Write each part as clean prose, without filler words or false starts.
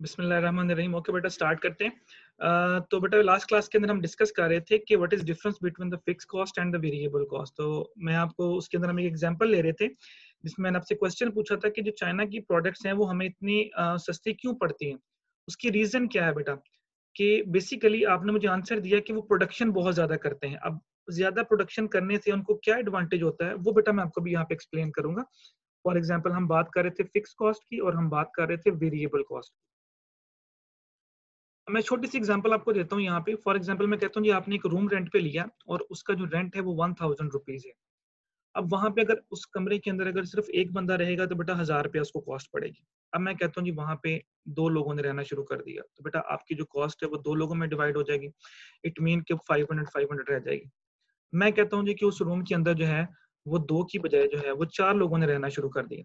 बिस्मिल्लाहिर्रहमानिर्रहीम। ओके बेटा, स्टार्ट करते हैं। तो बेटा लास्ट क्लास के अंदर हम डिस्कस कर रहे थे कि what is difference between the fix cost and the variable cost. तो मैं आपको उसके अंदर हम एक एग्जांपल ले रहे थे जिसमें मैंने आपसे क्वेश्चन पूछा था कि जो चाइना की प्रोडक्ट्स हैं वो हमें इतनी सस्ती क्यों पड़ती हैं, उसकी रीजन क्या है बेटा। कि बेसिकली आपने मुझे आंसर दिया कि वो प्रोडक्शन बहुत ज्यादा करते हैं। अब ज्यादा प्रोडक्शन करने से उनको क्या एडवांटेज होता है वो बेटा मैं आपको भी यहाँ पे एक्सप्लेन करूंगा। फॉर एग्जाम्पल हम बात कर रहे थे फिक्स कॉस्ट की और हम बात कर रहे थे वेरिएबल कॉस्ट। मैं छोटी सी एग्जांपल आपको देता हूँ यहाँ पे। फॉर एग्जांपल मैं कहता हूँ जी आपने एक रूम रेंट पे लिया और उसका जो रेंट है वो 1000 रुपीज है। अब वहां पे अगर उस कमरे के अंदर अगर सिर्फ एक बंदा रहेगा तो बेटा 1000 रुपया उसको कॉस्ट पड़ेगी। अब मैं कहता हूँ जी वहां पे दो लोगों ने रहना शुरू कर दिया तो बेटा आपकी जो कॉस्ट है वो दो लोगों में डिवाइड हो जाएगी। इट मीन कि 500 रह जाएगी। मैं कहता हूँ जी कि उस रूम के अंदर जो है वो दो की बजाय जो है वो चार लोगों ने रहना शुरू कर दिया।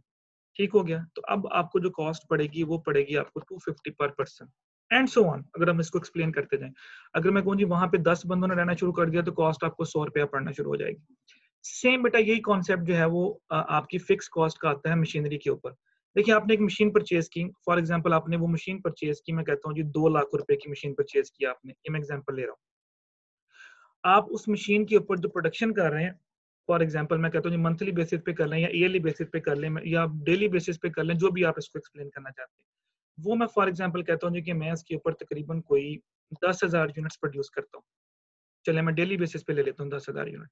ठीक हो गया। तो अब आपको जो कॉस्ट पड़ेगी वो पड़ेगी आपको 250 पर पर्सन एंड सो ऑन। अगर हम इसको एक्सप्लेन करते जाएं, अगर मैं कहूँ जी वहां पे 10 बंदों ने रहना शुरू कर दिया तो कॉस्ट आपको 100 रुपया पड़ना शुरू हो जाएगी। सेम बेटा यही कॉन्सेप्ट जो है वो आपकी फिक्स कॉस्ट का आता है मशीनरी के ऊपर। देखिए आपने एक मशीन परचेज की, फॉर एग्जाम्पल आपने वो मशीन परचेज की, मैं कहता हूँ जी 2 लाख रुपए की मशीन परचेज की आपने, ये मैं एग्जाम्पल ले रहा हूँ। आप उस मशीन के ऊपर जो प्रोडक्शन कर रहे हैं, फॉर एग्जांपल मैं कहता हूँ मंथली बेसिस पे कर लें या ईयरली बेसिस पे कर लें या डेली बेसिस पे कर लें, जो भी आप इसको एक्सप्लेन करना चाहते हैं। वो मैं फॉर एग्जांपल कहता हूँ कि मैं इसके ऊपर तकरीबन कोई 10,000 यूनिट्स प्रोड्यूस करता हूँ। चले मैं डेली बेसिस पे ले लेता हूँ 10,000 यूनिट।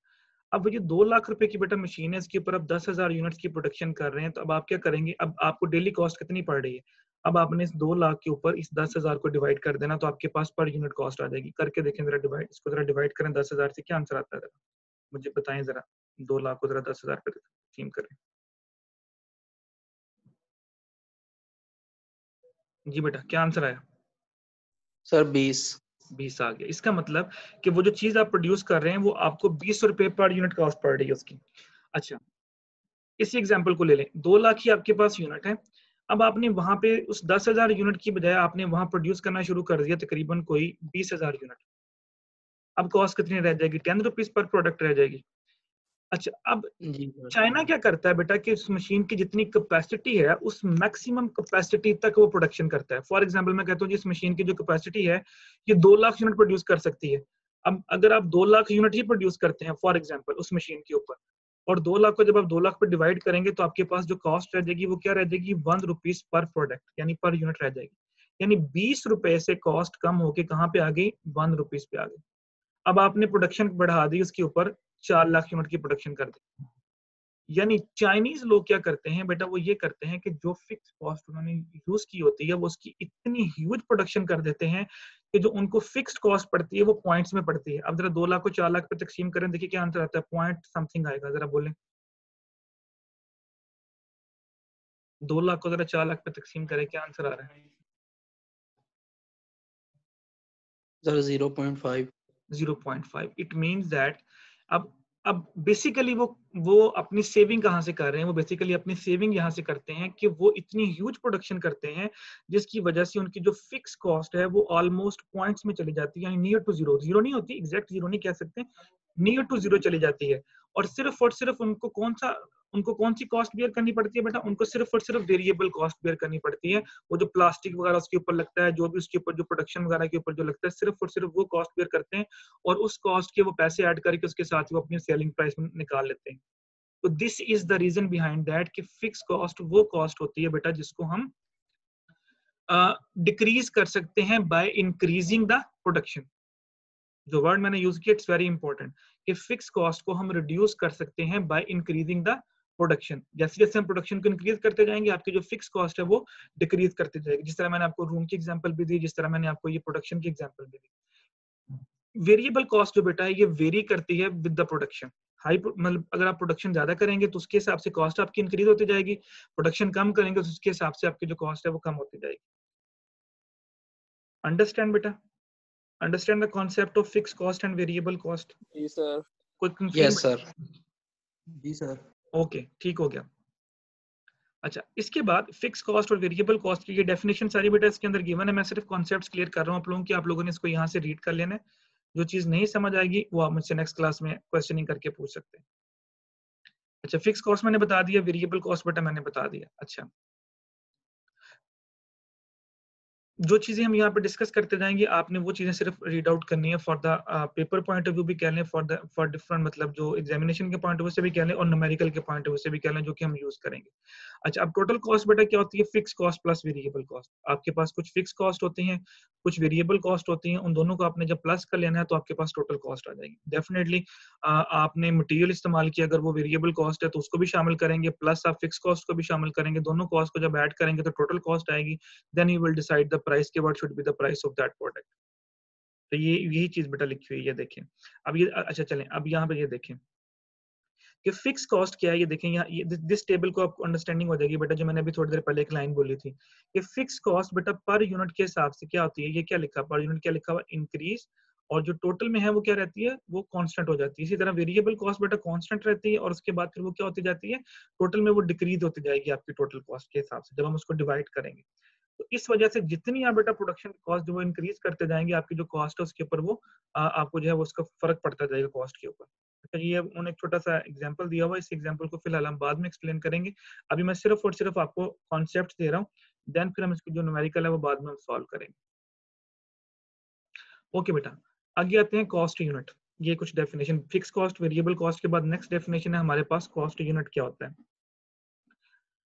अब वो ये 2 लाख रुपए की बेटा मशीन है, इसके ऊपर आप 10,000 यूनिट्स की प्रोडक्शन कर रहे हैं, तो अब आप क्या करेंगे, अब आपको डेली कॉस्ट कितनी पड़ रही है। अब आपने इस 2 लाख के ऊपर इस 10,000 को डिवाइड कर देना तो आपके पास पर यूनिट कॉस्ट आ जाएगी। करके देखें जरा, डिवाइड, इसको जरा डिवाइड करें 10,000 से, क्या आंसर आता है जरा मुझे बताएं जरा। 2 लाख को जरा 10,000 पे तकसीम करें। जी बेटा क्या आंसर आया? सर 20 आ गया। इसका मतलब कि वो जो चीज आप प्रोड्यूस कर रहे हैं वो आपको 20 रुपए पर यूनिट कॉस्ट पड़ रही है उसकी। अच्छा, इसी एग्जाम्पल को ले लें, 2 लाख ही आपके पास यूनिट है। अब आपने वहां पे उस 10,000 यूनिट की बजाय आपने वहां प्रोड्यूस करना शुरू कर दिया तकरीबन कोई 20,000 यूनिट। अब कॉस्ट कितनी रह जाएगी? 10 रुपीज पर प्रोडक्ट रह जाएगी। अच्छा, अब जी सर। चाइना क्या करता है बेटा कि उस मशीन की जितनी कैपेसिटी है उस मैक्सिमम कैपेसिटी तक वो प्रोडक्शन करता है। फॉर एग्जांपल मैं कहता हूँ इस मशीन की जो कैपेसिटी है ये 2 लाख यूनिट प्रोड्यूस कर सकती है। अब अगर आप 2 लाख यूनिट ही प्रोड्यूस करते हैं फॉर एग्जांपल उस मशीन के ऊपर, और 2 लाख को जब आप 2 लाख पर डिवाइड करेंगे तो आपके पास जो कॉस्ट रह जाएगी वो क्या रह जाएगी? 1 रुपीज पर प्रोडक्ट यानी पर यूनिट रह जाएगी। यानी 20 रुपए से कॉस्ट कम होके कहाँ पे आ गई? 1 रुपीज पे आ गई। अब आपने प्रोडक्शन बढ़ा दी, उसके ऊपर 4 लाख यूनिट की प्रोडक्शन कर दी। यानी चाइनीज लोग क्या करते हैं बेटा, वो ये करते हैं कि जो फिक्स कॉस्ट उन्होंने यूज की होती है वो उसकी इतनी ह्यूज प्रोडक्शन कर देते हैं कि जो उनको फिक्स्ड कॉस्ट पड़ती है वो पॉइंट्स में पड़ती है। अब जरा 2 लाख को 4 लाख पे तकसीम करें, देखिए क्या आंसर आता है। पॉइंट समथिंग आएगा, जरा बोलें। 2 लाख को जरा 4 लाख पे तकसीम करें, क्या आंसर आ रहा है? सर 0.5। 0.5। इट मीन्स दैट अब बेसिकली वो अपनी सेविंग कहाँ से कर रहे हैं? वो बेसिकली अपनी सेविंग यहाँ से करते हैं कि वो इतनी ह्यूज प्रोडक्शन करते हैं जिसकी वजह से उनकी जो फिक्स कॉस्ट है वो ऑलमोस्ट पॉइंट्स में चली जाती है, यानी नियर टू जीरो। जीरो नहीं होती, एग्जैक्ट जीरो नहीं कह सकते, नियर टू जीरो चली जाती है। और सिर्फ उनको कौन सी कॉस्ट बेयर करनी पड़ती है बेटा? उनको सिर्फ और सिर्फ वेरिएबल कॉस्ट बेयर करनी पड़ती है। वो जो प्लास्टिक वगैरह उसके ऊपर लगता है, जो भी उसके ऊपर जो प्रोडक्शन वगैरह के ऊपर जो लगता है, सिर्फ और सिर्फ वो कॉस्ट बेयर करते हैं और उस कॉस्ट के वो पैसे ऐड करके उसके साथ वो अपनी सेलिंग प्राइस में निकाल लेते हैं। तो this is the reason behind that कि फिक्स कॉस्ट वो कॉस्ट होती है बेटा जिसको हम डिक्रीज कर सकते हैं बाय इंक्रीजिंग द प्रोडक्शन। जो वर्ड मैंने यूज किया इट्स वेरी इंपॉर्टेंट कि फिक्स कॉस्ट को हम रिड्यूस कर सकते हैं बाय इंक्रीजिंग द प्रोडक्शन। जैसे जैसे हम प्रोडक्शन को इंक्रीज करते जाएंगे आपकी जो फिक्स कॉस्ट है वो डिक्रीज करते जाएगी। जिस तरह मैंने आपको रूम की एग्जांपल भी दी, जिस तरह मैंने आपको ये प्रोडक्शन की एग्जांपल भी दी। वेरिएबल कॉस्ट जो बेटा है ये वेरी करती है विद द प्रोडक्शन। हाई मतलब अगर आप प्रोडक्शन ज्यादा करेंगे तो उसके हिसाब से कॉस्ट आपकी इंक्रीज होती जाएगी, प्रोडक्शन कम करेंगे तो उसके हिसाब से आपकी जो कॉस्ट है वो कम होती जाएगी। अंडरस्टैंड बेटा? Understand the concept of fix cost and variable cost? जी सर। कोई कंफ्यूजन? Yes sir. जी सर। ओके, ठीक हो गया। अच्छा, इसके बाद फिक्स कॉस्ट और वेरिएबल कॉस्ट की ये डेफिनेशन सारी बेटा इसके अंदर गिवन है। मैं सिर्फ कॉन्सेप्ट्स क्लियर कर रहा हूं आप लोगों की, आप लोगों ने इसको यहाँ से रीड कर लेना है। जो चीज नहीं समझ आएगी वो आप मुझसे नेक्स्ट क्लास में क्वेश्चनिंग करके पूछ सकते हैं। अच्छा, फिक्स कॉस्ट मैंने बता दिया, वेरिएबल कॉस्ट बेटा मैंने बता दिया। अच्छा, जो चीजें हम यहाँ पे डिस्कस करते जाएंगे आपने वो चीजें सिर्फ रीड आउट करनी है for the paper point of view भी कह लें, फॉर डिफरेंट मतलब जो एग्जामिनेशन के पॉइंट ऑफ व्यू से भी कह लें और न्यूमेरिकल के पॉइंट ऑफ व्यू से भी कह लें, जो कि हम यूज करेंगे। अच्छा, अब टोटल कॉस्ट बेटा क्या होती है? Fix cost plus variable cost. आपके पास कुछ फिक्स कॉस्ट होती हैं, कुछ वेरिएबल कॉस्ट होती हैं, उन दोनों को आपने जब प्लस कर लेना है तो आपके पास टोटल कॉस्ट आ जाएगी। डेफिनेटली आपने मटेरियल इस्तेमाल किया, अगर वो वेरिएबल कॉस्ट है तो उसको भी शामिल करेंगे, प्लस आप फिक्स कॉस्ट को भी शामिल करेंगे, दोनों कॉस्ट को जब ऐड करेंगे तो टोटल कॉस्ट आएगी। Then you will decide the price के what should be the price of that product. तो ये यही चीज बेटा लिखी हुई है, देखें। अब ये अच्छा चलें, अब यहाँ पे ये देखें कि फिक्स कॉस्ट क्या है। ये देखें यहाँ, दिस टेबल को आपको अंडरस्टैंडिंग हो जाएगी बेटा, जो मैंने अभी थोड़ी देर पहले एक लाइन बोली थी कि फिक्स कॉस्ट बेटा पर यूनिट के हिसाब से क्या होती है। ये क्या लिखा पर यूनिट, क्या लिखा हुआ? इंक्रीज। और जो टोटल में है वो क्या रहती है? वो कांस्टेंट हो जाती है। इसी तरह वेरिएबल कॉस्ट बेटा कांस्टेंट रहती है और उसके बाद फिर वो क्या होती जाती है? टोटल में वो डिक्रीज होती जाएगी आपकी टोटल कॉस्ट के हिसाब से, जब हम उसको डिवाइड करेंगे। तो इस वजह से जितनी आप बेटा प्रोडक्शन कॉस्ट जो वो इंक्रीज करते जाएंगे, आपकी जो कॉस्ट है उसके ऊपर वो आपको जो है वो उसका फर्क पड़ता जाएगा कॉस्ट के ऊपर। अच्छा, ये उन्होंने एक छोटा सा एग्जांपल दिया हुआ है, इस एग्जांपल को फिलहाल हम बाद में एक्सप्लेन करेंगे। अभी मैं सिर्फ और सिर्फ आपको कॉन्सेप्ट दे रहा हूँ, देन फिर हम इसको जो न्यूमेरिकल है वो बाद में हम सॉल्व करेंगे। ओके बेटा, आगे आते हैं कॉस्ट यूनिट। ये कुछ definition, fix cost variable cost के बाद नेक्स्ट डेफिनेशन है हमारे पास कॉस्ट यूनिट क्या होता है।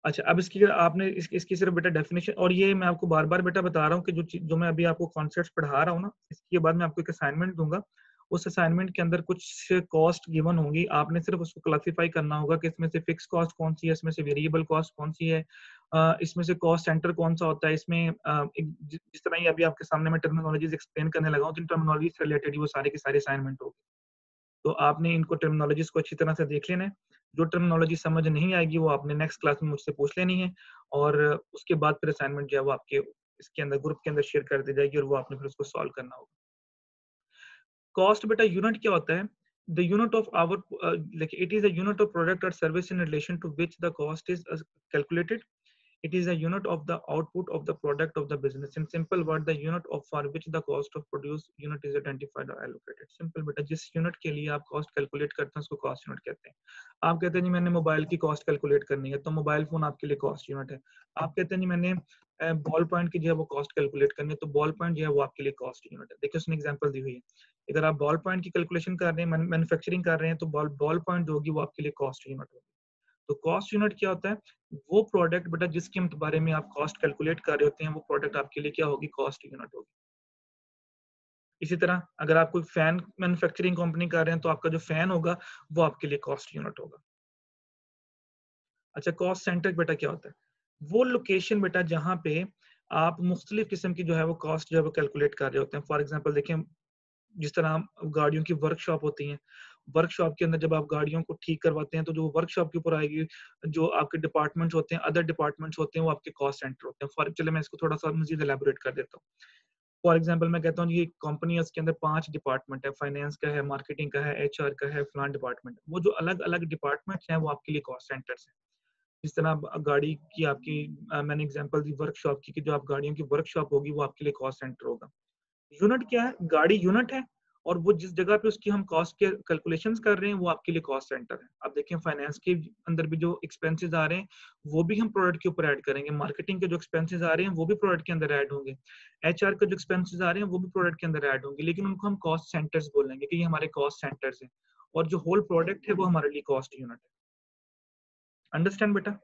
अच्छा, अब इसकी आपने इसकी सिर्फ बेटा डेफिनेशन, और ये मैं आपको बार बार बेटा बता रहा हूँ कि जो मैं अभी आपको कॉन्सेप्ट्स पढ़ा रहा हूँ ना, इसके बाद मैं आपको एक असाइनमेंट दूंगा। उस असाइनमेंट के अंदर कुछ कॉस्ट गिवन होंगी, आपने सिर्फ उसको क्लासिफाई करना होगा कि इसमें से फिक्स कॉस्ट कौन सी है, इसमें से वेरिएबल कॉस्ट कौन सी है, इसमें से कॉस्ट सेंटर कौन सा होता है। इसमें जिस तरह ही अभी आपके सामने मैं टर्मिनोलॉजीज एक्सप्लेन करने लगा हूँ, तो इन टर्मिनोलॉजी से रिलेटेड वो सारे के सारे असाइनमेंट होगी। तो आपने इनको टर्मिनोलॉजीज को अच्छी तरह से देख लेना है। जो टर्मिनोलॉजी समझ नहीं आएगी वो आपने नेक्स्ट क्लास में मुझसे पूछ लेनी है, और उसके बाद फिर असाइनमेंट जो है वो आपके इसके अंदर ग्रुप के अंदर शेयर कर दी जाएगी और वो आपने फिर उसको सॉल्व करना होगा। कॉस्ट बेटा यूनिट क्या होता है? The unit of hour like it is a unit of product और service in relation to which the cost is calculated. It is a unit of the output of the product of the business. In simple word, the unit of for which the cost of produce unit is identified or allocated. Simple बेटा, जिस unit के लिए आप cost calculate करते हैं उसको cost unit कहते हैं। आप कहते हैं जी मैंने मोबाइल की कॉस्ट कैलकुलेट करनी है, तो मोबाइल फोन आपके लिए कॉस्ट यूनिट है। आप कहते हैं जी मैंने बॉल पॉइंट की जो है वो कॉस्ट कैलकुलेट करनी है, तो बॉल पॉइंट जो है वो आपके लिए कॉस्ट यूनिट है। देखिए उसने एग्जांपल दी हुई है, अगर आप बॉल पॉइंट की कैलकुलेशन कर रहे हैं, मैन्युफैक्चरिंग कर रहे हैं, तो बॉल पॉइंट जो होगी वो आपके लिए कॉस्ट यूनिट होगी। तो कॉस्ट यूनिट क्या होता है? वो प्रोडक्ट बेटा जिसके बारे में आप कॉस्ट कैलकुलेट कर रहे होते हैं, वो प्रोडक्ट आपके लिए क्या होगी? कॉस्ट यूनिट होगी। इसी तरह अगर आप कोई फैन मैन्युफैक्चरिंग कंपनी कर रहे हैं, तो आपका जो फैन होगा वो आपके लिए कॉस्ट यूनिट होगा। अच्छा, कॉस्ट सेंटर बेटा क्या होता है? वो लोकेशन बेटा जहाँ पे आप मुख्तलिफ किस्म की जो है वो कॉस्ट जो है वो कैलकुलेट कर रहे होते हैं। फॉर एग्जाम्पल देखें, जिस तरह हम गाड़ियों की वर्कशॉप होती हैं, वर्कशॉप के अंदर जब आप गाड़ियों को ठीक करवाते हैं, तो जो वर्कशॉप के ऊपर आएगी, जो आपके डिपार्टमेंट्स होते हैं, अदर डिपार्टमेंट्स होते हैं, वो आपके कॉस्ट सेंटर होते हैं। फॉर चले मैं इसको थोड़ा सा मजीद एलैबोरेट कर देता हूँ। फॉर एग्जांपल मैं कहता हूँ ये कंपनी है, उसके अंदर 5 डिपार्टमेंट है, फाइनेंस का है, मार्केटिंग का है, एचआर का है, फलान डिपार्टमेंट। वो जो अलग अलग डिपार्टमेंट्स हैं वो आपके लिए कॉस्ट सेंटर्स हैं। जिस तरह गाड़ी की आपकी मैंने एग्जांपल दी वर्कशॉप की, कि जो आप गाड़ियों की वर्कशॉप होगी वो आपके लिए कॉस्ट सेंटर होगा। यूनिट क्या है? गाड़ी यूनिट है, और वो जिस जगह पे उसकी हम कॉस्ट के कैलकुलेशंस कर रहे हैं वो आपके लिए कॉस्ट सेंटर है। अब देखें फाइनेंस के अंदर भी जो एक्सपेंसेस आ रहे हैं वो भी हम प्रोडक्ट के ऊपर ऐड करेंगे, मार्केटिंग के जो एक्सपेंसेस आ रहे हैं वो भी प्रोडक्ट के अंदर ऐड होंगे, एचआर के जो एक्सपेंसेस आ रहे हैं वो भी प्रोडक्ट के अंदर ऐड होंगे, लेकिन उनको हम कॉस्ट सेंटर्स बोलेंगे कि ये हमारे कॉस्ट सेंटर्स हैं, और जो होल प्रोडक्ट है वो हमारे लिए कॉस्ट यूनिट है। अंडरस्टैंड बेटा?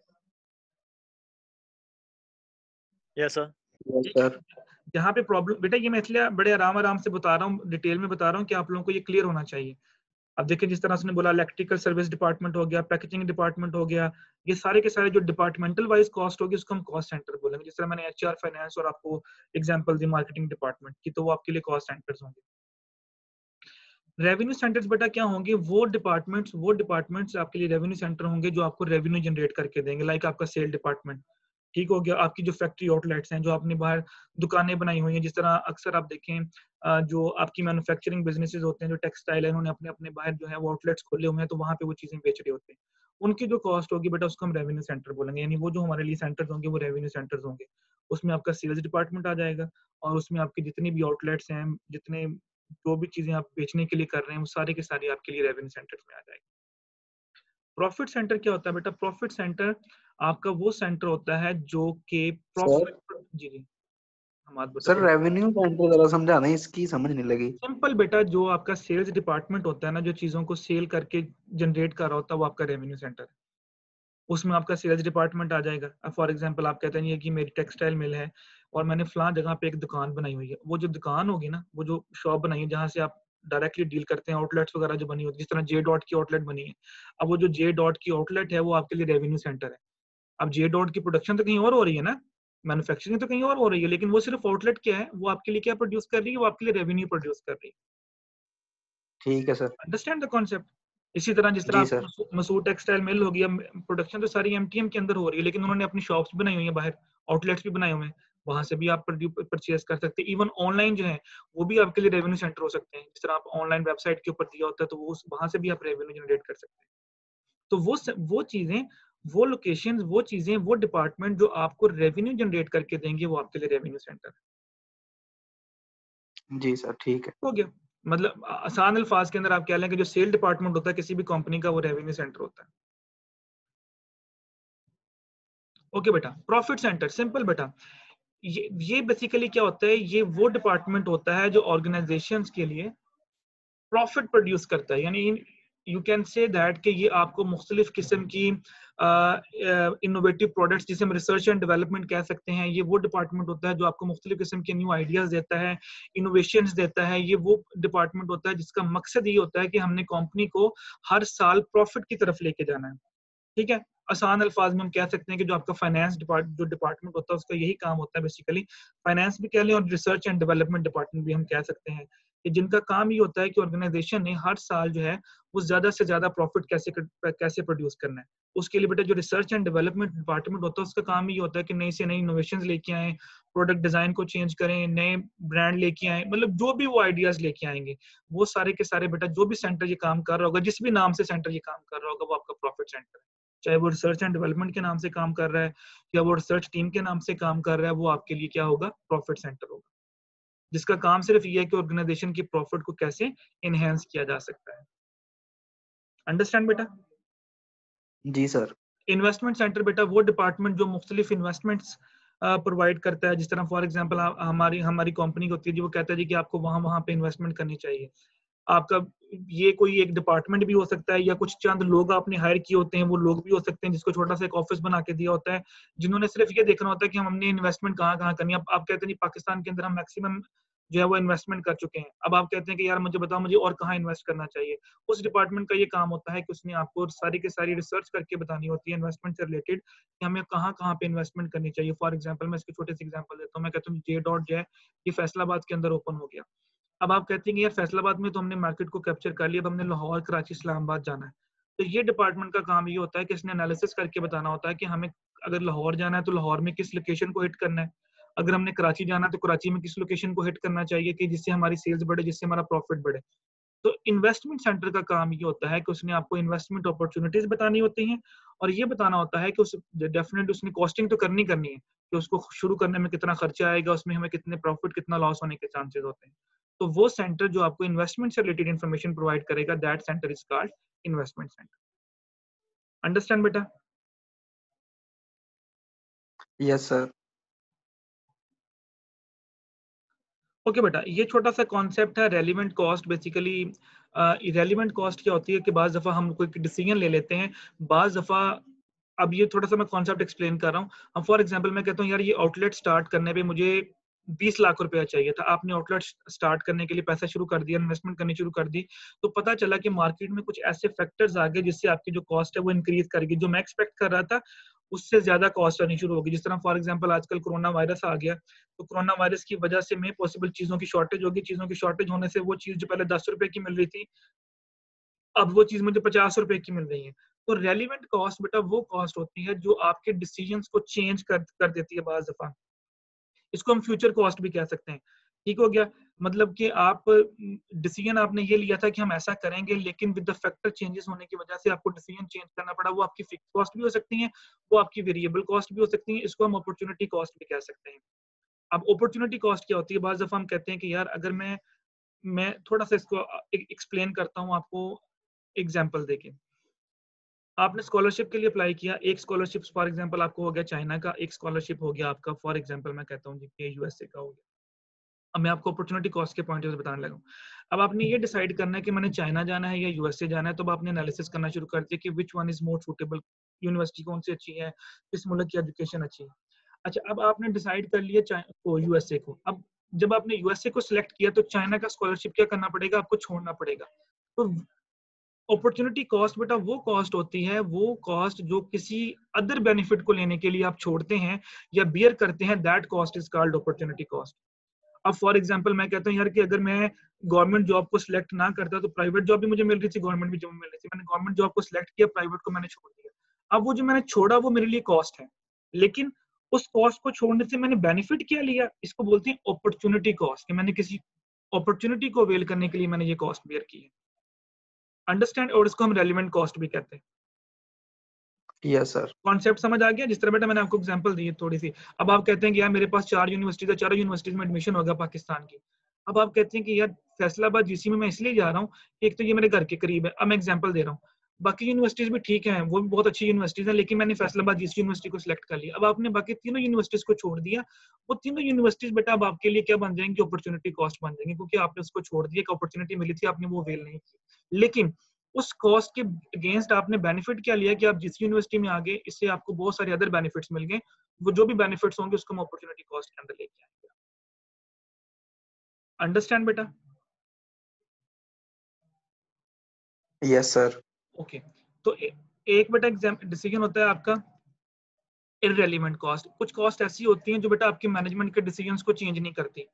Yes sir. Yes sir. यहाँ पे प्रॉब्लम बेटा, ये मैं इसलिए बड़े आराम आराम से बता रहा हूँ, डिटेल में बता रहा हूँ कि आप लोगों को ये क्लियर होना चाहिए। अब देखिए जिस तरह उसने बोला इलेक्ट्रिकल सर्विस डिपार्टमेंट हो गया, पैकेजिंग डिपार्टमेंट हो गया, ये सारे के सारे जो डिपार्टमेंटल वाइज कॉस्ट होगी उसको हम कॉस्ट सेंटर बोलेंगे। जिस तरह मैंने एचआर, फाइनेंस और आपको एग्जांपल दी मार्केटिंग डिपार्टमेंट की, तो वो आपके लिए कॉस्ट सेंटर्स होंगे। रेवेन्यू सेंटर्स बेटा क्या होंगे? वो डिपार्टमेंट्स आपके लिए रेवेन्यू सेंटर होंगे जो आपको रेवेन्यू जनरेट करके देंगे। लाइक आपका सेल डिपार्टमेंट, ठीक हो गया। आपकी जो फैक्ट्री आउटलेट्स हैं, जो आपने बाहर दुकानें बनाई हुई हैं, जिस तरह अक्सर आप देखें जो आपकी मैन्युफैक्चरिंग बिजनेसेस होते हैं, जो टेक्सटाइल है, उन्होंने अपने अपने बाहर जो है वो आउटलेट्स खोले हुए हैं, तो वहाँ पे वो चीजें बेच रहे होते हैं। उनकी जो कॉस्ट होगी बेटा उसको हम रेवेन्यू सेंटर बोलेंगे, यानी वो जो हमारे लिए सेंटर्स होंगे वो रेवेन्यू सेंटर्स होंगे। उसमें आपका सेल्स डिपार्टमेंट आ जाएगा, और उसमें आपकी जितनी भी आउटलेट्स हैं, जितने जो भी चीजें आप बेचने के लिए कर रहे हैं, वो सारे के सारे आपके लिए रेवेन्यू सेंटर्स में आ जाएगी। प्रॉफिट सेंटर क्या होता है बेटा? प्रॉफिट सेंटर आपका वो सेंटर होता है जो कि सर प्रॉफिट, जी जी हम आज सर बताते। रेवेन्यू सेंटर जरा समझाना, इसकी समझ नहीं लगी। सिंपल बेटा, जो आपका सेल्स डिपार्टमेंट होता है ना, जो चीजों को सेल करके जनरेट कर रहा होता है, वो आपका रेवेन्यू सेंटर है। उसमें आपका सेल्स डिपार्टमेंट आ जाएगा। अब फॉर एग्जांपल आप कहते हैं कि मेरी टेक्सटाइल मिल है और मैंने फलां जगह पे एक दुकान बनाई हुई है। वो जो दुकान होगी ना, वो जो शॉप बनाई है जहाँ से आप डायरेक्टली डील करते हैं, आउटलेट्स वगैरह जो बनी होती है, जिस तरह जे डॉट की आउटलेट बनी है। अब वो जो जे डॉट की आउटलेट है, वो आपके लिए रेवेन्यू सेंटर है। अब जे डॉट की प्रोडक्शन तो कहीं और हो रही है ना, मैन्युफैक्चरिंग तो कहीं और हो रही है, लेकिन वो सिर्फ आउटलेट क्या है, वो आपके लिए क्या प्रोड्यूस कर रही है, वो आपके लिए रेवेन्यू प्रोड्यूस कर रही है। ठीक है सर। Understand the concept. इसी तरह जिस तरह जी आपकी सर। मसूर टेक्सटाइल मिल होगी, अब प्रोडक्शन तो सारी एमटीएम के अंदर हो रही है, लेकिन उन्होंने अपनी शॉप्स बनाई हुई है बाहर, आउटलेट्स भी बनाए हुए हैं, वहां से भी आप परचेज कर सकते हैं। इवन ऑनलाइन जो है, वो भी आपके लिए रेवेन्यू सेंटर हो सकते हैं। जिस तरह आप ऑनलाइन वेबसाइट के ऊपर दिया होता है, तो वो वहां से भी आप रेवेन्यू जनरेट कर सकते हैं। तो वो चीजें, वो लोकेशन, वो चीजें, वो डिपार्टमेंट जो आपको रेवेन्यू जनरेट करके देंगे, वो आपके लिए रेवेन्यू सेंटर जी सर ठीक है। हो गया। मतलब आसान अल्फाज के अंदर आप कह लें कि जो सेल डिपार्टमेंट होता है किसी भी कंपनी का, वो रेवेन्यू सेंटर होता है। ओके बेटा, प्रॉफिट सेंटर सिंपल बेटा। ये बेसिकली क्या होता है, ये वो डिपार्टमेंट होता है जो ऑर्गेनाइजेशंस के लिए प्रॉफिट प्रोड्यूस करता है। यानी यू कैन से दैट कि ये आपको मुख्तलिफ किस्म की इनोवेटिव प्रोडक्ट्स, जिसे हम रिसर्च एंड डेवलपमेंट कह सकते हैं, ये वो डिपार्टमेंट होता है जो आपको मुख्तलिफ किस्म के न्यू आइडियाज देता है, इनोवेशंस देता है। ये वो डिपार्टमेंट होता है जिसका मकसद ये होता है कि हमने कंपनी को हर साल प्रॉफिट की तरफ लेके जाना है। ठीक है। आसान अल्फाज में हम कह सकते हैं कि जो आपका फाइनेंस जो डिपार्टमेंट होता है, उसका यही काम होता है बेसिकली। फाइनेंस भी कह लें और रिसर्च एंड डेवलपमेंट डिपार्टमेंट भी हम कह सकते हैं, कि जिनका काम ये होता है कि ऑर्गेनाइजेशन ने हर साल जो है वो ज्यादा से ज्यादा प्रॉफिट कैसे प्रोड्यूस करना है। उसके लिए बेटा जो रिसर्च एंड डेवलपमेंट डिपार्टमेंट होता है, उसका काम ये होता है कि नई से नई इनोवेशन लेके आए, प्रोडक्ट डिजाइन को चेंज करें, नए ब्रांड लेके आए, मतलब जो भी वो आइडियाज लेके आएंगे, वो सारे के सारे बेटा, जो भी सेंटर ये काम कर रहा होगा, जिस भी नाम से सेंटर ये काम कर रहा होगा, वो आपका प्रॉफिट सेंटर है। चाहे वो रिसर्च एंड डेवलपमेंट के नाम से काम कर रहा है, या वो रिसर्च टीम के नाम से काम कर रहा है, वो आपके लिए क्या होगा, प्रॉफिट सेंटर होगा, जिसका काम सिर्फ ये है कि ऑर्गेनाइजेशन की प्रॉफिट को कैसे इनहेंस किया जा सकता है। अंडरस्टैंड बेटा। जी सर। इन्वेस्टमेंट सेंटर बेटा वो डिपार्टमेंट जो मुख्तलिफ इन्वेस्टमेंट्स प्रोवाइड करता है। जिस तरह फॉर एग्जांपल हमारी हमारी कंपनी होती है जी, वो कहता है जी कि आपको वहां वहां पे इन्वेस्टमेंट करनी चाहिए। आपका ये कोई एक डिपार्टमेंट भी हो सकता है, या कुछ चंद लोग आपने हायर किए होते हैं, वो लोग भी हो सकते हैं, जिसको छोटा सा एक ऑफिस बना के दिया होता है, जिन्होंने सिर्फ ये देखना होता है कि हमने इन्वेस्टमेंट कहाँ कहाँ करनी है। अब आप कहते हैं जी पाकिस्तान के अंदर हम मैक्सिमम जो है वो इन्वेस्टमेंट कर चुके हैं। अब आप कहते हैं कि यार मुझे बताओ, मुझे और कहाँ इन्वेस्ट करना चाहिए। उस डिपार्टमेंट का ये काम होता है कि उसने आपको सारी की सारी रिसर्च करके बतानी होती है इन्वेस्टमेंट से रिलेटेड, कि हमें कहाँ कहाँ पे इन्वेस्टमेंट करनी चाहिए। फॉर एग्जाम्पल मैं इसकी छोटे से एग्जाम्पल देता हूँ। मैं कहता हूँ जे डॉट जो है, ये फैसलाबाद के अंदर ओपन हो गया। अब आप कहते हैं कि यार फैसलाबाद में तो हमने मार्केट को कैप्चर कर लिया, अब हमने लाहौर, कराची, इस्लामाबाद जाना है। तो ये डिपार्टमेंट का काम ये होता है कि इसने एनालिसिस करके बताना होता है कि हमें अगर लाहौर जाना है तो लाहौर में किस लोकेशन को हिट करना है, अगर हमने कराची जाना है तो कराची में किस लोकेशन को हिट करना चाहिए, कि जिससे हमारी सेल्स बढ़े, जिससे हमारा प्रॉफिट बढ़े। तो इन्वेस्टमेंट सेंटर का काम ये होता है कि उसने आपको इन्वेस्टमेंट अपॉर्चुनिटीज बतानी होती हैं, और ये बताना होता है कि उस डेफिनेटली उसने कॉस्टिंग तो करनी करनी है, कि उसको शुरू करने में कितना खर्चा आएगा, उसमें हमें कितने प्रॉफिट, कितना लॉस होने के चांसेस होते हैं। तो वो सेंटर जो आपको इन्वेस्टमेंट से रिलेटेड इन्फॉर्मेशन प्रोवाइड करेगा, that centre is called investment centre. Understand बेटा। Yes sir. ओके बेटा, ये छोटा सा कॉन्सेप्ट है relevant cost. Basically relevant cost क्या होती है कि बाज दफा हम कोई डिसीजन ले लेते हैं, बाज दफा, अब ये थोड़ा सा मैं कॉन्सेप्ट एक्सप्लेन कर रहा हूँ। अब फॉर एग्जांपल मैं कहता हूँ यार ये आउटलेट स्टार्ट करने पे मुझे 20 लाख रुपया चाहिए था। आपने आउटलेट स्टार्ट करने के लिए पैसा शुरू कर दिया, इन्वेस्टमेंट करनी शुरू कर दी, तो पता चला कि मार्केट में कुछ ऐसे फैक्टर्स आ गए जिससे आपकी जो कॉस्ट है वो इंक्रीज कर गई। जो मैं एक्सपेक्ट कर रहा था उससे ज्यादा कॉस्ट आनी शुरू होगी। जिस तरह फॉर एग्जांपल आजकल कोरोना वायरस आ गया, तो कोरोना वायरस की वजह से में पॉसिबल चीजों की शॉर्टेज होगी। चीजों की शॉर्टेज होने से वो चीज जो पहले 10 रुपए की मिल रही थी, अब वो चीज मुझे 50 रुपए की मिल रही है। तो रेलिवेंट कॉस्ट बेटा वो कॉस्ट होती है जो आपके डिसीजंस को चेंज कर देती है बाज दफा। इसको हम फ्यूचर कॉस्ट भी कह सकते हैं। ठीक हो गया। मतलब कि आप डिसीजन आपने ये लिया था कि हम ऐसा करेंगे, लेकिन विद द फैक्टर चेंजेस होने की वजह से आपको डिसीजन चेंज करना पड़ा। वो आपकी फिक्स कॉस्ट भी हो सकती है, वो आपकी वेरिएबल कॉस्ट भी हो सकती है। इसको हम अपॉर्चुनिटी कॉस्ट भी कह सकते हैं। अब अपॉर्चुनिटी कॉस्ट क्या होती है, बाज दफा हम कहते हैं कि यार अगर मैं थोड़ा सा इसको एक्सप्लेन करता हूँ आपको एग्जाम्पल देके। आपने स्कॉलरशिप के लिए अप्लाई किया, एक स्कॉलरशिप फॉर एग्जांपल आपको हो गया चाइना का, एक स्कॉलरशिप हो गया आपका फॉर एग्जांपल मैं कहता हूँ जी कि यूएसए का हो गया। अब मैं आपको अपॉर्चुनिटी कॉस्ट के पॉइंट ऑफ व्यू से बताने लगा हूँ। अब आपने ये डिसाइड करना है कि मैंने चाइना जाना है या यूएसए जाना है, तो अब आपने एनालिसिस करना शुरू कर दिया कि which one is more suitable, university कौन सी अच्छी है, किस मुल्क की एजुकेशन अच्छी है। अच्छा, अब आपने डिसाइड कर लिया को यूएसए को। अब जब आपने यूएसए को सिलेक्ट किया तो चाइना का स्कॉलरशिप क्या करना पड़ेगा, आपको छोड़ना पड़ेगा। तो अपॉर्चुनिटी कॉस्ट बेटा वो कॉस्ट होती है, वो कॉस्ट जो किसी अदर बेनिफिट को लेने के लिए आप छोड़ते हैं या बियर करते हैं, that cost is called opportunity cost. अब फॉर एग्जांपल मैं कहता हूँ यार कि अगर मैं गवर्नमेंट जॉब को सिलेक्ट ना करता तो प्राइवेट जॉब भी मुझे मिल रही थी, गवर्नमेंट भी जॉब मिल रही थी, मैंने गवर्नमेंट जॉब को सिलेक्ट किया, प्राइवेट को मैंने छोड़ दिया। अब वो जो मैंने छोड़ा वो मेरे लिए कॉस्ट है, लेकिन उस कॉस्ट को छोड़ने से मैंने बेनिफिट क्या लिया, इसको बोलते हैं अपॉर्चुनिटी कॉस्ट, कि मैंने किसी अपॉर्चुनिटी को अवेल करने के लिए मैंने ये कॉस्ट बेयर की है। अंडरस्टैंड? और इसको हम रेलिवेंट कॉस्ट भी कहते हैं। Yes sir. कॉन्सेप्ट समझ आ गया? जिस तरह बेटा मैंने आपको एग्जांपल दी है थोड़ी सी। अब आप कहते हैं कि यार मेरे पास 4 यूनिवर्सिटीज है, चारों यूनिवर्सिटीज में एडमिशन होगा पाकिस्तान की। अब आप कहते हैं कि यार फैसलाबाद जीसी में मैं इसलिए जा रहा हूँ, एक तो ये मेरे घर के करीब है। अब मैं एग्जांपल दे रहा हूँ, बाकी यूनिवर्सिटीज भी ठीक है, वो भी बहुत अच्छी यूनिवर्सिटीज हैं, लेकिन मैंने फैसलाबाद जीसी यूनिवर्सिटी को सिलेक्ट कर लिया। अब आपने बाकी तीनों यूनिवर्सिटीज को छोड़ दिया, वो तीनों यूनिवर्सिटीज बेटा अब आपके लिए क्या बन जाएंगी, अपॉर्चुनिटी कॉस्ट बन जाएंगी, क्योंकि आपने उसको छोड़ दिया, एक अपॉर्चुनिटी मिली थी, आपने वो अवेल नहीं की। लेकिन उस कॉस्ट के अगेंस्ट आपने बेनिफिट क्या लिया कि आप जिस यूनिवर्सिटी में आ गए, इससे आपको बहुत सारे अदर बेनिफिट्स मिल गए। वो जो भी बेनिफिट्स होंगे उसको हम अपॉर्चुनिटी कॉस्ट के अंदर लेके आएंगे। अंडरस्टैंड बेटा? Yes sir. ओके। तो एक बेटा एग्जाम डिसीजन होता है आपका इररेलेवेंट कॉस्ट। कुछ कॉस्ट ऐसी होती हैं जो बेटा आपके मैनेजमेंट के डिसीजंस को चेंज नहीं करती।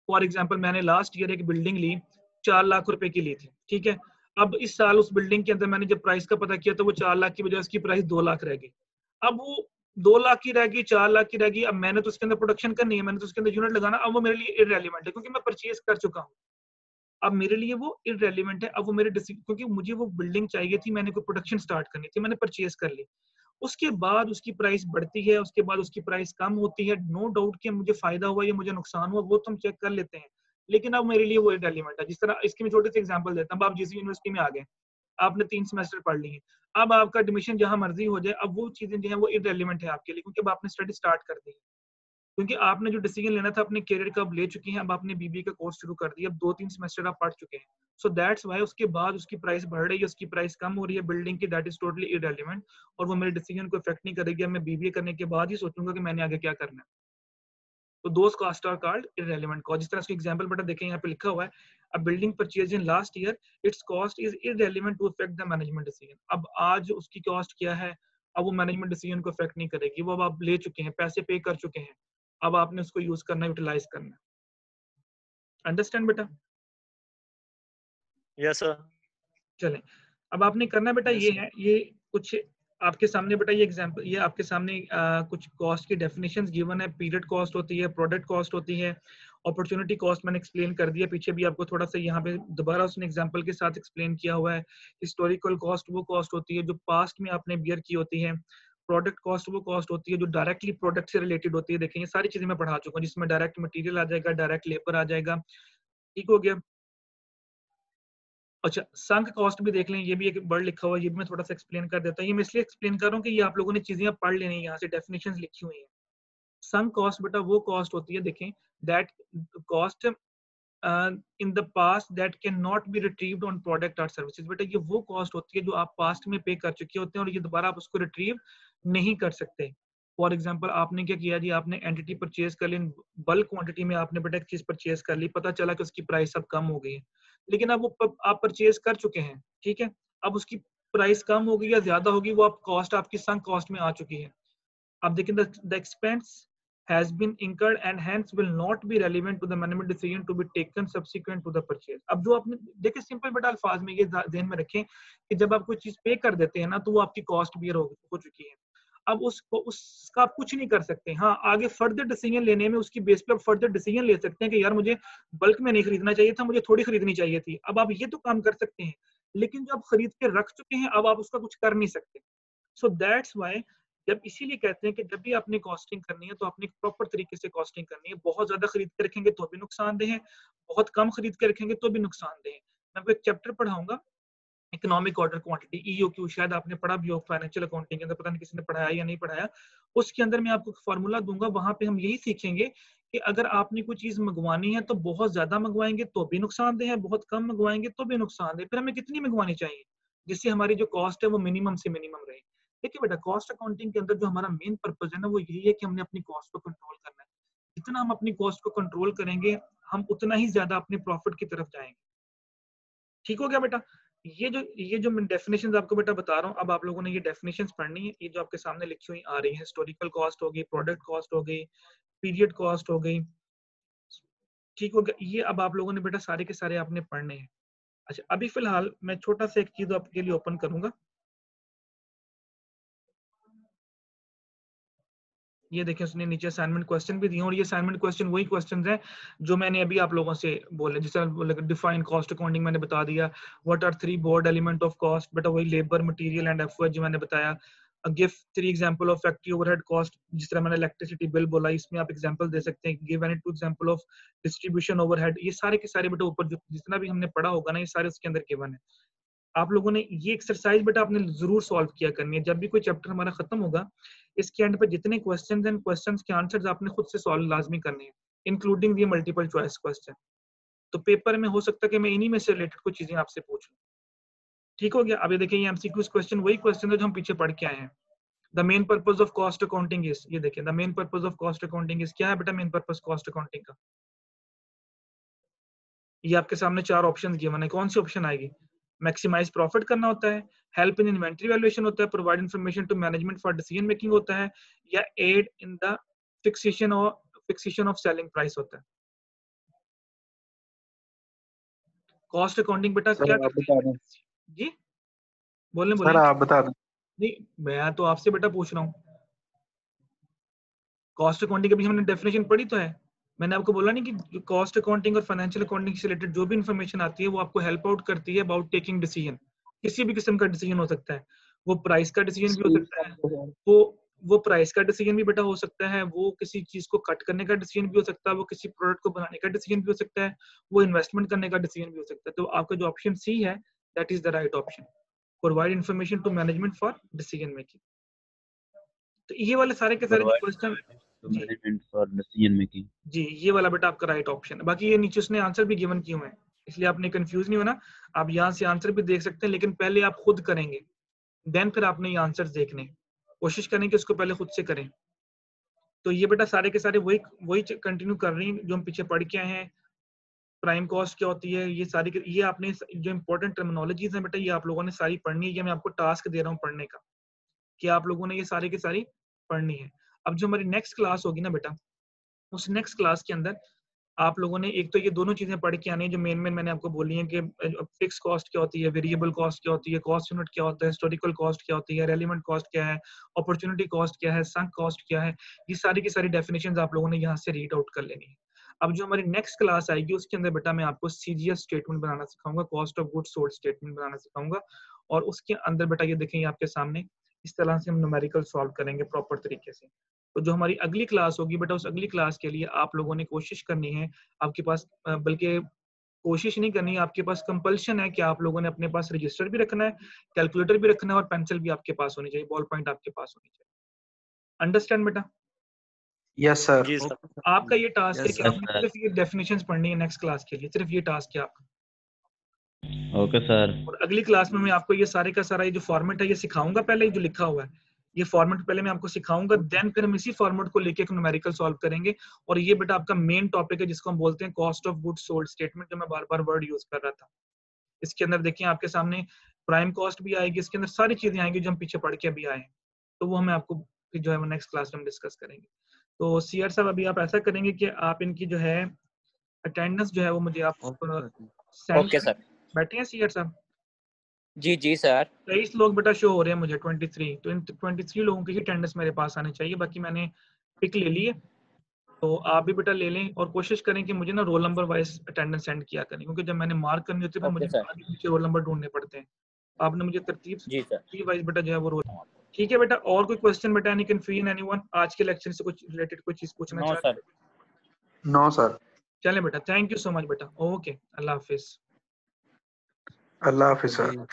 फॉर एग्जांपल मैंने लास्ट ईयर एक बिल्डिंग ली, 4 लाख रुपए की ली थी, ठीक है। अब इस साल उस बिल्डिंग के अंदर मैंने जब प्राइस का पता किया तो वो 4 लाख की बजाय उसकी प्राइस 2 लाख रह गई। अब वो 2 लाख की रह गई, 4 लाख की रह गई। अब मैंने तो उसके अंदर प्रोडक्शन करनी है, मैंने तो उसके अंदर यूनिट लगाना, अब वो मेरे लिए इररेलेवेंट है क्योंकि मैं परचेज कर चुका हूँ। अब मेरे लिए वो इररेलेवेंट है। अब वो मेरे क्योंकि मुझे वो बिल्डिंग चाहिए थी, मैंने कोई प्रोडक्शन स्टार्ट करनी थी, मैंने परचेज कर ली। उसके बाद उसकी प्राइस बढ़ती है, उसके बाद उसकी प्राइस कम होती है। नो डाउट कि मुझे फायदा हुआ या मुझे नुकसान हुआ, वो तो हम चेक कर लेते हैं, लेकिन अब मेरे लिए वो इररेलेवेंट है। जिस तरह इसकी मैं छोटे से एग्जांपल देता हूँ। अब आप जिस यूनिवर्सिटी में आ गए, आपने 3 सेमेस्टर पढ़ ली है, अब आपका एडमिशन जहां मर्जी हो जाए, अब वो चीजें जो है वो इररेलेवेंट है आपके लिए, क्योंकि अब आपने स्टडी स्टार्ट कर दी है। क्योंकि आपने जो डिसीजन लेना था अपने करियर का अब ले चुकी हैं, अब आपने बीबीए का कोर्स शुरू कर दिया, अब 2-3 सेमेस्टर आप पढ़ चुके हैं। सो दैट्स व्हाई उसके बाद उसकी प्राइस बढ़ रही है, उसकी प्राइस कम हो रही है बिल्डिंग की, दैट इज टोटली इररेलेवेंट, और वो मेरे डिसीजन को इफेक्ट नहीं करेगी। अब मैं बीबीए करने के बाद ही सोचूंगा कि मैंने आगे क्या करना है। तो those cost are called irrelevant cost. जिस तरह उसकी एग्जांपल बेटा देखें, यहाँ पे लिखा हुआ है, a building purchase in last year, it's cost is irrelevant to affect the management decision. अब आज उसकी कॉस्ट क्या है, अब वो मैनेजमेंट डिसीजन को अफेक्ट नहीं करेगी, वो अब आप ले चुके हैं, पैसे पे कर चुके हैं, अब आपने उसको यूज करना, यूटिलाइज करना। अंडरस्टैंड बेटा? Yes, sir. चलें, अब आपने करना बेटा Yes, ये sir. है, ये कुछ आपके सामने बेटा ये एग्जांपल, ये आपके सामने कुछ कॉस्ट की डेफिनेशंस गिवन है। पीरियड कॉस्ट होती है, प्रोडक्ट कॉस्ट होती है, अपॉर्चुनिटी कॉस्ट मैंने एक्सप्लेन कर दिया, पीछे भी आपको थोड़ा सा यहाँ पे दोबारा उसने एग्जांपल के साथ एक्सप्लेन किया हुआ है। हिस्टोरिकल कॉस्ट वो कॉस्ट होती है जो पास्ट में आपने बियर की होती है। प्रोडक्ट कॉस्ट वो कॉस्ट होती है जो डायरेक्टली प्रोडक्ट से रिलेटेड होती है। देखिए ये सारी चीजें मैं पढ़ा चुका हूँ, जिसमें डायरेक्ट मटेरियल आ जाएगा, डायरेक्ट लेबर आ जाएगा, ठीक हो गया। अच्छा, संक कॉस्ट भी देख लें, ये भी एक वर्ड लिखा हुआ है, ये भी मैं थोड़ा सा एक्सप्लेन कर देता हूँ। ये मैं इसलिए एक्सप्लेन कर रहा हूँ कि ये आप लोगों ने चीजें अब पढ़ लेनी है, यहाँ से डेफिनेशंस लिखी हुई हैं। संक कॉस्ट बेटा वो कॉस्ट होती है, देखें, that cost in the past that can not be retrieved on product और सर्विसेज। बेटा ये वो कॉस्ट होती है जो आप पास्ट में पे कर चुके होते हैं और ये दोबारा आप उसको रिट्रीव नहीं कर सकते। फॉर एग्जाम्पल आपने क्या किया जी, आपने एंटिटी परचेज कर ली, बल्क क्वांटिटी में आपने बेटा एक चीज परचेज कर ली, पता चला कि उसकी प्राइस अब कम हो गई है, लेकिन अब वो आप परचेज कर चुके हैं, ठीक है। अब उसकी प्राइस कम हो गई या ज्यादा होगी, वो आप कॉस्ट आपकी संक कॉस्ट में आ चुकी है। अब देखिए, the expense has been incurred and hence will not be relevant to the management decision to be taken subsequent to the purchase। अब जो आपने देखिए, सिंपल बेटा अल्फाज में ये ध्यान में रखें कि जब आप कोई चीज पे कर देते हैं ना, तो वो आपकी कॉस्ट बियर हो चुकी है। अब उसको उसका आप कुछ नहीं कर सकते। हाँ, आगे फर्दर डिसीजन लेने में उसकी बेस पे आप फर्दर डिसीजन ले सकते हैं कि यार मुझे बल्क में नहीं खरीदना चाहिए था, मुझे थोड़ी खरीदनी चाहिए थी। अब आप ये तो काम कर सकते हैं, लेकिन जो आप खरीद के रख चुके हैं, अब आप उसका कुछ कर नहीं सकते। सो दैट्स वाई, जब इसीलिए कहते हैं कि जब भी आपने कॉस्टिंग करनी है तो आपने प्रॉपर तरीके से कॉस्टिंग करनी है। बहुत ज्यादा खरीद के रखेंगे तो भी नुकसानदेह है, बहुत कम खरीद के रखेंगे तो भी नुकसानदेह है। मैं आपको एक चैप्टर पढ़ाऊंगा, इकोनॉमिक ऑर्डर क्वांटिटी EOQ, शायद आपने पढ़ा भी हो फाइनेंशियल अकाउंटिंग के अंदर, पता नहीं किसी ने पढ़ाया या नहीं पढ़ाया। उसके अंदर मैं आपको फॉर्मूला दूंगा, वहां पे हम यही सीखेंगे कि अगर आपने कोई चीज मंगवानी है तो बहुत ज्यादा मंगवाएंगे तो भी नुकसानदेह है, बहुत कम मंगवाएंगे तो भी नुकसानदेह, फिर हमें कितनी मंगवानी चाहिए जिससे हमारी जो कॉस्ट है वो मिनिमम से मिनिमम रहे। देखिए बेटा, कॉस्ट अकाउंटिंग के अंदर जो हमारा मेन पर्पज है ना, वो यही है कि हमने अपनी कॉस्ट को कंट्रोल करना है। जितना हम अपनी कॉस्ट को कंट्रोल करेंगे, हम उतना ही ज्यादा अपने प्रॉफिट की तरफ जाएंगे। ठीक हो गया बेटा? ये जो मैं डेफिनेशंस आपको बेटा बता रहा हूँ, अब आप लोगों ने ये डेफिनेशंस पढ़नी है। ये जो आपके सामने लिखी हुई आ रही है, हिस्टोरिकल कॉस्ट हो गई, प्रोडक्ट कॉस्ट हो गई, पीरियड कॉस्ट हो गई, ठीक हो गया? ये अब आप लोगों ने बेटा सारे के सारे आपने पढ़ने हैं। अच्छा, अभी फिलहाल मैं छोटा सा एक चीज आपके लिए ओपन करूंगा। ये देखिए, उसने नीचे असाइनमेंट क्वेश्चन भी दिए, और ये असाइनमेंट क्वेश्चन वही क्वेश्चंस हैं जो मैंने अभी आप लोगों से बोले। जैसे डिफाइन कॉस्ट अकाउंटिंग मैंने बता दिया, what are 3 board element of cost, बेटा वही लेबर, मटेरियल एंड एफओएच जो मैंने बताया। Give 3 example of factory overhead cost, जिस तरह मैंने इलेक्ट्रिसिटी बिल बोला, इसमें आप एग्जांपल दे सकते हैं। Give any 2 example of distribution overhead. ये सारे के सारे बेटा ऊपर जितना भी हमने पढ़ा होगा ना, ये सारे उसके अंदर गिवन है। आप लोगों ने ये एक्सरसाइज बेटा आपने जरूर सॉल्व किया करनी है। जब भी कोई चैप्टर हमारा खत्म होगा, इसके एंड पे जितने क्वेश्चंस हैं, क्वेश्चंस के आंसर्स आपने खुद से सॉल्व लाजमी करने हैं, including the multiple choice question. तो पेपर में हो सकता है कि मैं इन्हीं में से रिलेटेड कुछ चीजें आपसे पूछूं। ठीक हो गया? अब ये देखिए, ये एमसीक्यूज क्वेश्चन वही क्वेश्चन है जो हम पीछे पढ़ के आए हैं। The main purpose of cost accounting is, ये देखिए, the main purpose of cost accounting is, क्या है बेटा मेन पर्पज कॉस्ट अकाउंटिंग का? ये आपके सामने 4 ऑप्शन गिवन है, कौन सी ऑप्शन आएगी? मैक्सिमाइज प्रॉफिट करना होता है, हेल्प इन इन्वेंटरी वैल्यूएशन होता है, provide information to management for decision making होता है, या aid in the fixation of selling price होता है। कॉस्ट अकाउंटिंग बेटा क्या सर आप करती बता है? दें। जी बोलने सर बोलिए। आप बता दें। नहीं, मैं तो आपसे बेटा पूछ रहा हूँ। कॉस्ट अकाउंटिंग के भी हमने डेफिनेशन पढ़ी तो है। मैंने आपको बोला नहीं कि कॉस्ट अकाउंटिंग और फाइनेंशियल अकाउंटिंग से रिलेटेड जो भी इंफॉर्मेशन आती है वो आपको हेल्प आउट करती है अबाउट टेकिंग डिसीजन। किसी भी किस्म का डिसीजन हो सकता है, वो प्राइस का डिसीजन भी हो सकता है, वो प्राइस का डिसीजन भी बेटा हो सकता है, वो किसी चीज को कट करने का डिसीजन भी हो सकता है, वो किसी प्रोडक्ट को बनाने का डिसीजन भी हो सकता है, वो इन्वेस्टमेंट करने का डिसीजन भी हो सकता है। तो आपका जो ऑप्शन सी है, that is the right option, provide information to management for decision making. तो ये वाले सारे के सारे जो क्वेश्चन, जी मैनेजमेंट फॉर डिसीजन मेकिंग। जी, ये वाला बेटा आपका राइट ऑप्शन है। बाकी ये नीचे उसने आंसर भी गिवन किए हुए हैं, इसलिए आपने कंफ्यूज नहीं होना। आप यहाँ से आंसर भी देख सकते हैं, लेकिन पहले आप खुद करेंगे, देन फिर आपने ये आंसर देखने, कोशिश करें कि उसको पहले खुद से करें। तो ये बेटा सारे के सारे वही वही कंटिन्यू कर रही हैं जो हम पीछे पढ़ के आए हैं। प्राइम कॉस्ट क्या होती है, ये सारी ये आपने जो इंपॉर्टेंट टर्मिनोलॉजीज हैं बेटा, ये आप लोगों ने सारी पढ़नी है। ये मैं आपको टास्क दे रहा हूँ पढ़ने का, कि आप लोगों ने ये सारी की सारी पढ़नी है। अब जो हमारी नेक्स्ट क्लास होगी ना बेटा, उस नेक्स्ट क्लास के अंदर आप लोगों ने एक तो ये दोनों चीजें पढ़ के आनी है जो मेन मैंने आपको बोली है, कि फिक्स कॉस्ट क्या होती है, वेरिएबल कॉस्ट क्या होती है, कॉस्ट यूनिट क्या होता है, हिस्टोरिकल कॉस्ट क्या होती है, रेलिवेंट कॉस्ट क्या है, अपॉर्चुनिटी कॉस्ट क्या है, संक कॉस्ट क्या है। ये सारी की सारी डेफिनेशंस आप लोगों ने यहाँ से रीड आउट कर लेनी है। अब जो हमारी नेक्स्ट क्लास आएगी उसके अंदर बेटा मैं आपको सीजीएस स्टेटमेंट बनाना सिखाऊंगा, cost of goods sold statement बनाना सिखाऊंगा। और उसके अंदर बेटा ये देखेंगे आपके सामने, इस तरह से हम न्यूमेरिकल सॉल्व करेंगे प्रॉपर तरीके से। तो जो हमारी अगली क्लास होगी बेटा, उस अगली क्लास के लिए आप लोगों ने कोशिश करनी है, आपके पास बल्कि कोशिश नहीं करनी है, आपके पास कंपल्शन है कि आप लोगों ने अपने पास रजिस्टर भी रखना है, कैलकुलेटर भी रखना है, और पेंसिल भी आपके पास होनी चाहिए, बॉल पॉइंट आपके पास होनी चाहिए। अंडरस्टैंड बेटा? Yes sir. जी सर। आपका ये टास्क है Yes, कि sir. आपने सिर्फ ये डेफिनेशंस पढ़नी है नेक्स्ट क्लास के लिए, सिर्फ ये टास्क है आपका। Okay sir. और अगली क्लास में मैं आपको ये सारे का सारा ये जो फॉर्मेट है ये सिखाऊंगा, पहले जो लिखा हुआ है ये फॉर्मेट पहले मैं आपको सिखाऊंगा, देन फिर हम इसी फॉर्मेट को लेके एक न्यूमेरिकल सॉल्व करेंगे। और ये बेटा आपका मेन टॉपिक है जिसको हम बोलते हैं cost of goods sold statement, जो मैं बार बार वर्ड यूज कर रहा था। इसके अंदर देखिए आपके सामने प्राइम कॉस्ट भी आएगी, इसके अंदर सारी चीजें आएंगी जो हम पीछे पढ़ के अभी आए हैं। तो वो हमें आपको फिर जो है वो नेक्स्ट क्लास में हम डिस्कस करेंगे। तो सीआर साहब अभी आप ऐसा करेंगे कि आप इनकी जो है अटेंडेंस जो है वो मुझे आप सेंड ओके सर। बैठे हैं सीआर साहब? जी जी सर। 23 लोग बेटा शो हो रहे हैं मुझे, 23 तो इन 23 लोगों की ही अटेंडेंस मेरे पास आने चाहिए। बाकी मैंने पिक ले ली है, तो आप भी बेटा ले लें और कोशिश करें कि मुझे ना roll number wise attendance send किया करें, क्योंकि जब मैंने मार्क करनी होती है तो ओके मुझे सर। आगे पीछे रोल नंबर ढूंढने पड़ते हैं। आपने मुझे जी सर। वाइज बेटा जो है वो रोल। ठीक है बेटा, और कोई क्वेश्चन बेटा, एनी कंफ्यूजन एनीवन आज के लेक्चर से कुछ रिलेटेड कोई चीज पूछना नो चाहते सर। हैं? No sir. चलें बेटा, थैंक यू सो मच बेटा, ओके, अल्लाह हाफिज। अल्लाह हाफिज सर।